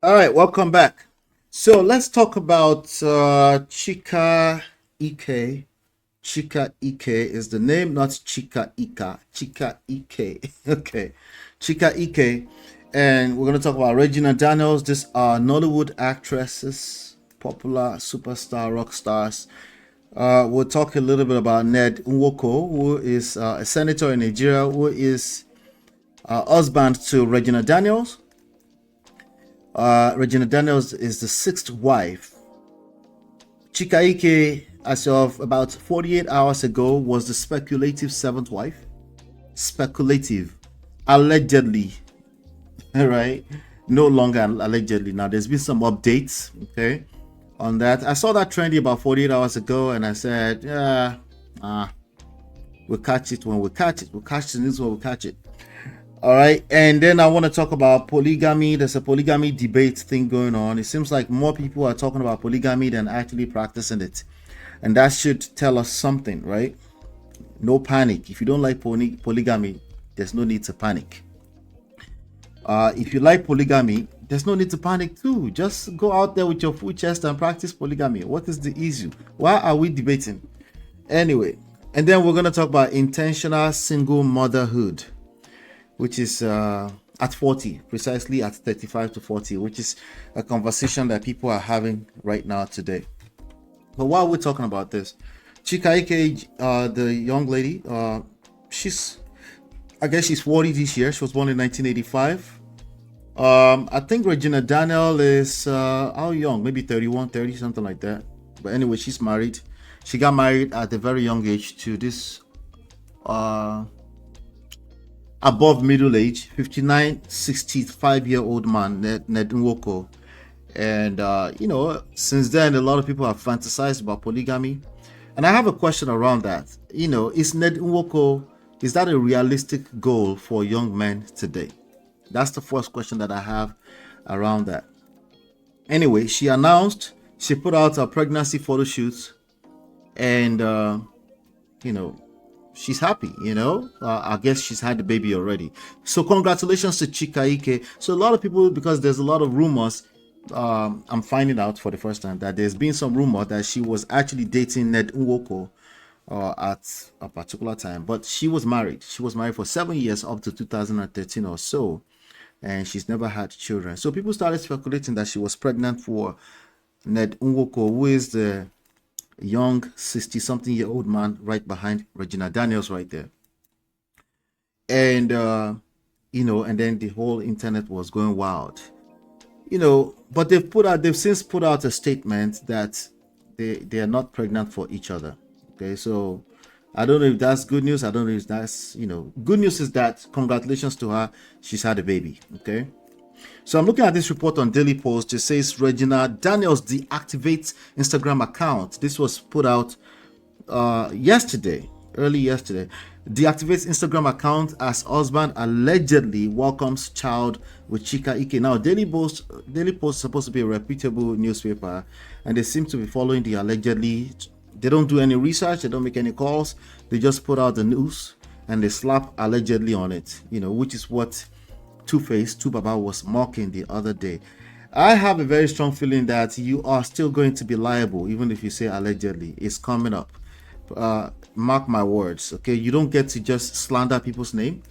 All right, welcome back. So let's talk about Chika Ike. Chika Ike is the name, not Chika Ika. Chika Ike. Okay. Chika Ike. And we're going to talk about Regina Daniels. These are Nollywood actresses, popular superstar, rock stars. We'll talk a little bit about Ned Nwoko, who is a senator in Nigeria, who is husband to Regina Daniels. Regina Daniels is the sixth wife. Chika Ike, as of about 48 hours ago, was the speculative seventh wife. Speculative. Allegedly. All right. No longer allegedly. Now, there's been some updates, okay, on that. I saw that trendy about 48 hours ago, and I said, yeah, we'll catch it when we catch it. We'll catch the news when we catch it. All right, and then I want to talk about polygamy. There's a polygamy debate thing going on. It seems like more people are talking about polygamy than actually practicing it, and that should tell us something, right? No panic. If you don't like polygamy, there's no need to panic. If you like polygamy, there's no need to panic too. Just go out there with your full chest and practice polygamy. What is the issue? Why are we debating? Anyway, and then we're going to talk about intentional single motherhood, which is at 40, precisely at 35 to 40, which is a conversation that people are having right now today. But while we're talking about this, Chika Ike, the young lady, I guess she's 40 this year. She was born in 1985. I think Regina Daniel is how young? Maybe 31, 30, something like that. But anyway, she's married. She got married at a very young age to this above middle age, 59, 65-year-old man, Ned Nwoko. And, since then, a lot of people have fantasized about polygamy. And I have a question around that. Is Ned Nwoko, is that a realistic goal for young men today? That's the first question that I have around that. Anyway, she put out a pregnancy photo shoot, and, she's happy, I guess she's had the baby already. So congratulations to Chika Ike. So a lot of people, because there's a lot of rumors, I'm finding out for the first time that there's been some rumor that she was actually dating Ned Nwoko at a particular time, but she was married. She was married for 7 years up to 2013 or so, and she's never had children. So people started speculating that she was pregnant for Ned Nwoko, who is the young 60-something-year-old man right behind Regina Daniels right there. And and then the whole internet was going wild. But they've since put out a statement that they are not pregnant for each other. Okay, so I don't know if that's good news. I don't know if that's good news is that congratulations to her, she's had a baby. Okay. So I'm looking at this report on Daily Post. It says Regina Daniels deactivates Instagram account. This was put out early yesterday. Deactivates Instagram account as husband allegedly welcomes child with Chika Ike. Now, Daily Post is supposed to be a reputable newspaper, and they seem to be following the allegedly. They don't do any research. They don't make any calls. They just put out the news and they slap allegedly on it. Which is what Two-Face Baba was mocking the other day. I have a very strong feeling that you are still going to be liable, even if you say allegedly. It's coming up. Mark my words, okay? You don't get to just slander people's name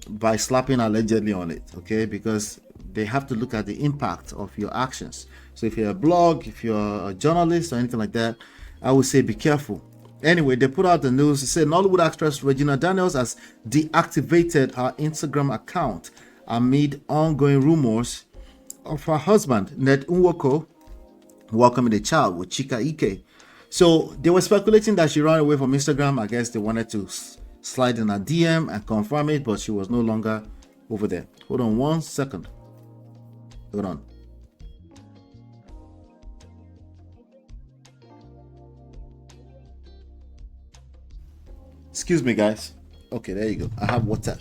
by slapping allegedly on it, okay? Because they have to look at the impact of your actions. So if you're a blog, if you're a journalist or anything like that, I would say be careful. Anyway, they put out the news. It said Nollywood actress Regina Daniels has deactivated her Instagram account amid ongoing rumors of her husband, Ned Nwoko, welcoming a child with Chika Ike. So they were speculating that she ran away from Instagram. I guess they wanted to slide in a DM and confirm it, but she was no longer over there. Hold on 1 second. Hold on. Excuse me, guys. Okay, there you go. I have water.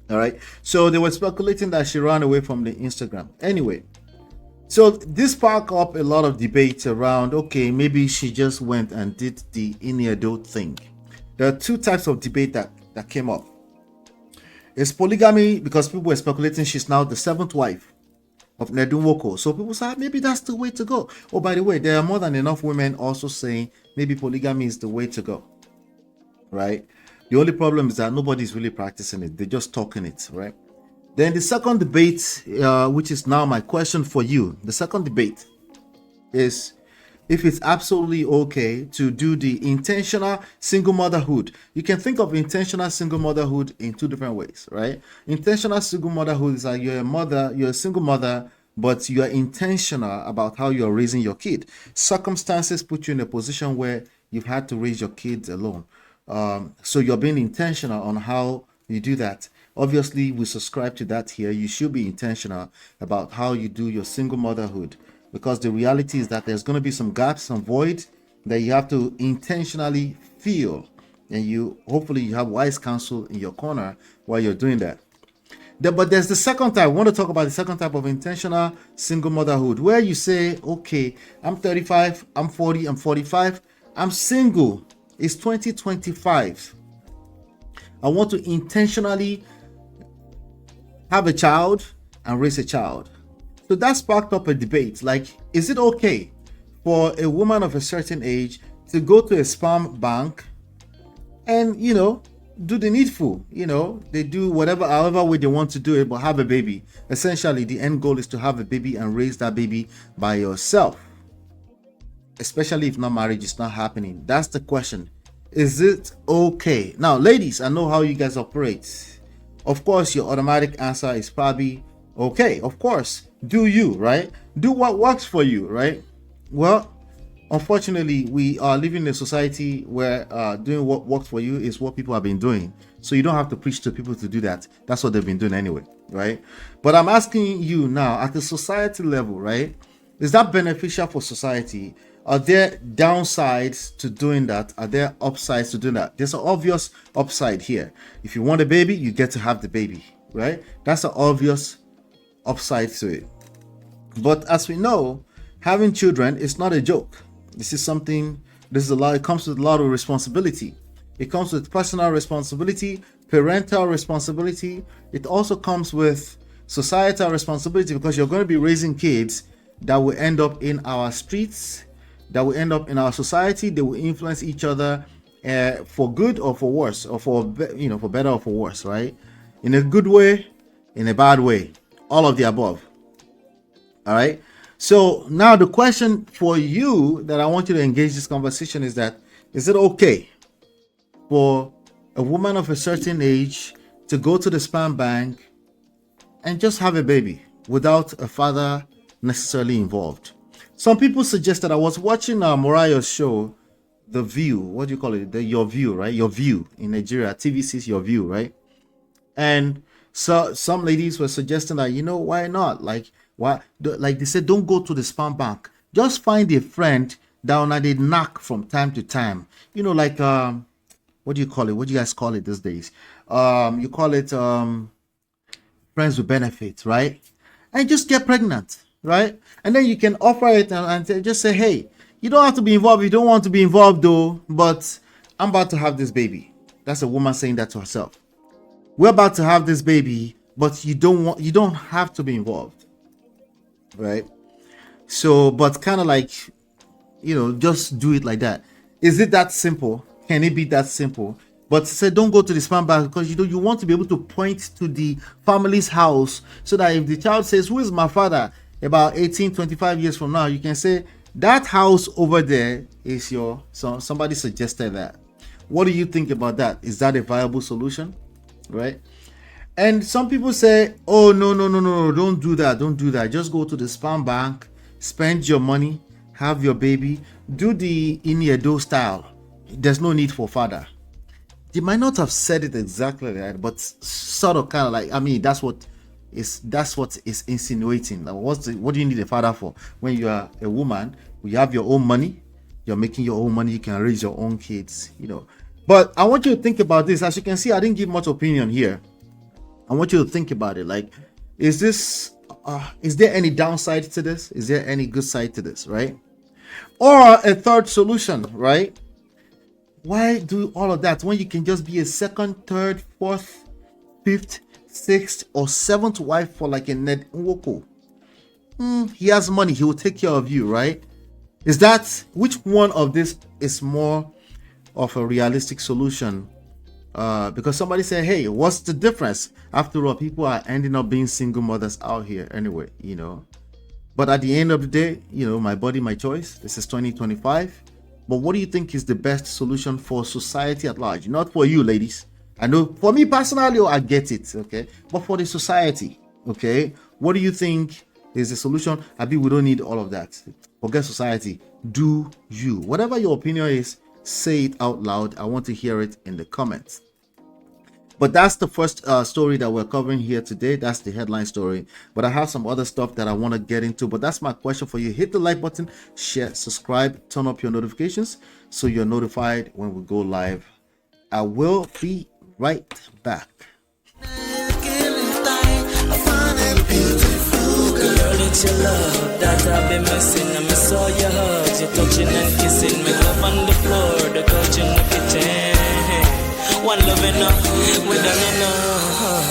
All right. So they were speculating that she ran away from the Instagram. Anyway, so this sparked up a lot of debate around, okay, maybe she just went and did the NED thing. There are two types of debate that came up. Is polygamy, because people were speculating she's now the seventh wife. of NED NWOKO. So people say maybe that's the way to go. Oh, by the way, there are more than enough women also saying maybe polygamy is the way to go, right? The only problem is that nobody's really practicing it. They're just talking it, right? Then the second debate, which is now my question for you, the second debate is if it's absolutely okay to do the intentional single motherhood. You can think of intentional single motherhood in two different ways, right? Intentional single motherhood is that you're a mother, you're a single mother, but you are intentional about how you're raising your kid. Circumstances put you in a position where you've had to raise your kids alone. So you're being intentional on how you do that. Obviously, we subscribe to that here. You should be intentional about how you do your single motherhood, because the reality is that there's going to be some gaps, some void that you have to intentionally fill, and you hopefully you have wise counsel in your corner while you're doing that. But there's the second type. I want to talk about the second type of intentional single motherhood, where you say, okay, I'm 35, I'm 40, I'm 45, I'm single. It's 2025. I want to intentionally have a child and raise a child. So that sparked up a debate. Like, is it okay for a woman of a certain age to go to a sperm bank and, do the needful? They do whatever, however way they want to do it, but have a baby. Essentially, the end goal is to have a baby and raise that baby by yourself. Especially if not marriage is not happening. That's the question. Is it okay? Now, ladies, I know how you guys operate. Of course, your automatic answer is probably okay. Of course, do you, right? Do what works for you, right? Well, unfortunately, we are living in a society where doing what works for you is what people have been doing. So you don't have to preach to people to do that. That's what they've been doing anyway, right? But I'm asking you now, at the society level, right? Is that beneficial for society? Are there downsides to doing that? Are there upsides to doing that? There's an obvious upside here. If you want a baby, you get to have the baby, right? That's an obvious upside to it. But as we know, having children is not a joke. This is a lot. It comes with a lot of responsibility. It comes with personal responsibility, parental responsibility. It also comes with societal responsibility, because you're going to be raising kids that will end up in our streets, that will end up in our society. They will influence each other for good or for worse, or for better or for worse, right? In a good way, in a bad way, all of the above. All right. So now the question for you that I want you to engage this conversation is that, is it okay for a woman of a certain age to go to the sperm bank and just have a baby without a father necessarily involved? Some people suggested, I was watching Mariah's show, The View. What do you call it? Your View, right? Your View in Nigeria. TVC's Your View, right? And so some ladies were suggesting that, why not? Like they said, don't go to the sperm bank. Just find a friend down at the knock from time to time. Like what do you call it? What do you guys call it these days? You call it friends with benefits, right? And just get pregnant, right? And then you can offer it and just say, hey, you don't have to be involved. You don't want to be involved though, but I'm about to have this baby. That's a woman saying that to herself. We're about to have this baby, but you don't have to be involved, right? So, but kind of like, just do it like that. Is it that simple? Can it be that simple? But say don't go to the sperm bank, because you want to be able to point to the family's house, so that if the child says, who is my father, about 18-25 years from now, you can say that house over there is your son. Somebody suggested that. What do you think about that? Is that a viable solution? Right? And some people say, oh, no, don't do that. Just go to the sperm bank, spend your money, have your baby, do the Iniedo style. There's no need for father. They might not have said it exactly like that, but sort of kind of like, that's what is insinuating. Like, what do you need a father for? When you are a woman, you have your own money, you're making your own money, you can raise your own kids, But I want you to think about this. As you can see, I didn't give much opinion here. I want you to think about it. Like, is there any downside to this? Is there any good side to this, right? Or a third solution, right? Why do all of that when you can just be a second, third, fourth, fifth, sixth, or seventh wife for like a NED NWOKO? he has money, he will take care of you, right? Is that, which one of this is more of a realistic solution? Because somebody said, hey, what's the difference? After all, people are ending up being single mothers out here anyway, you know. But at the end of the day, you know, my body, my choice. This is 2025. But what do you think is the best solution for society at large? Not for you, ladies. I know for me personally, I get it, okay? But for the society, okay? What do you think is the solution? Abi, we don't need all of that. Forget society. Do you. Whatever your opinion is, say it out loud. I want to hear it in the comments. But that's the first story that we're covering here today. That's the headline story. But I have some other stuff that I want to get into. But that's my question for you. Hit the like button, share, subscribe, turn up your notifications so you're notified when we go live. I will be right back. It's your love that I've been missing. I miss all your hugs, your touching and kissing. My love on the floor, the couch in the kitchen. One love enough, we done enough.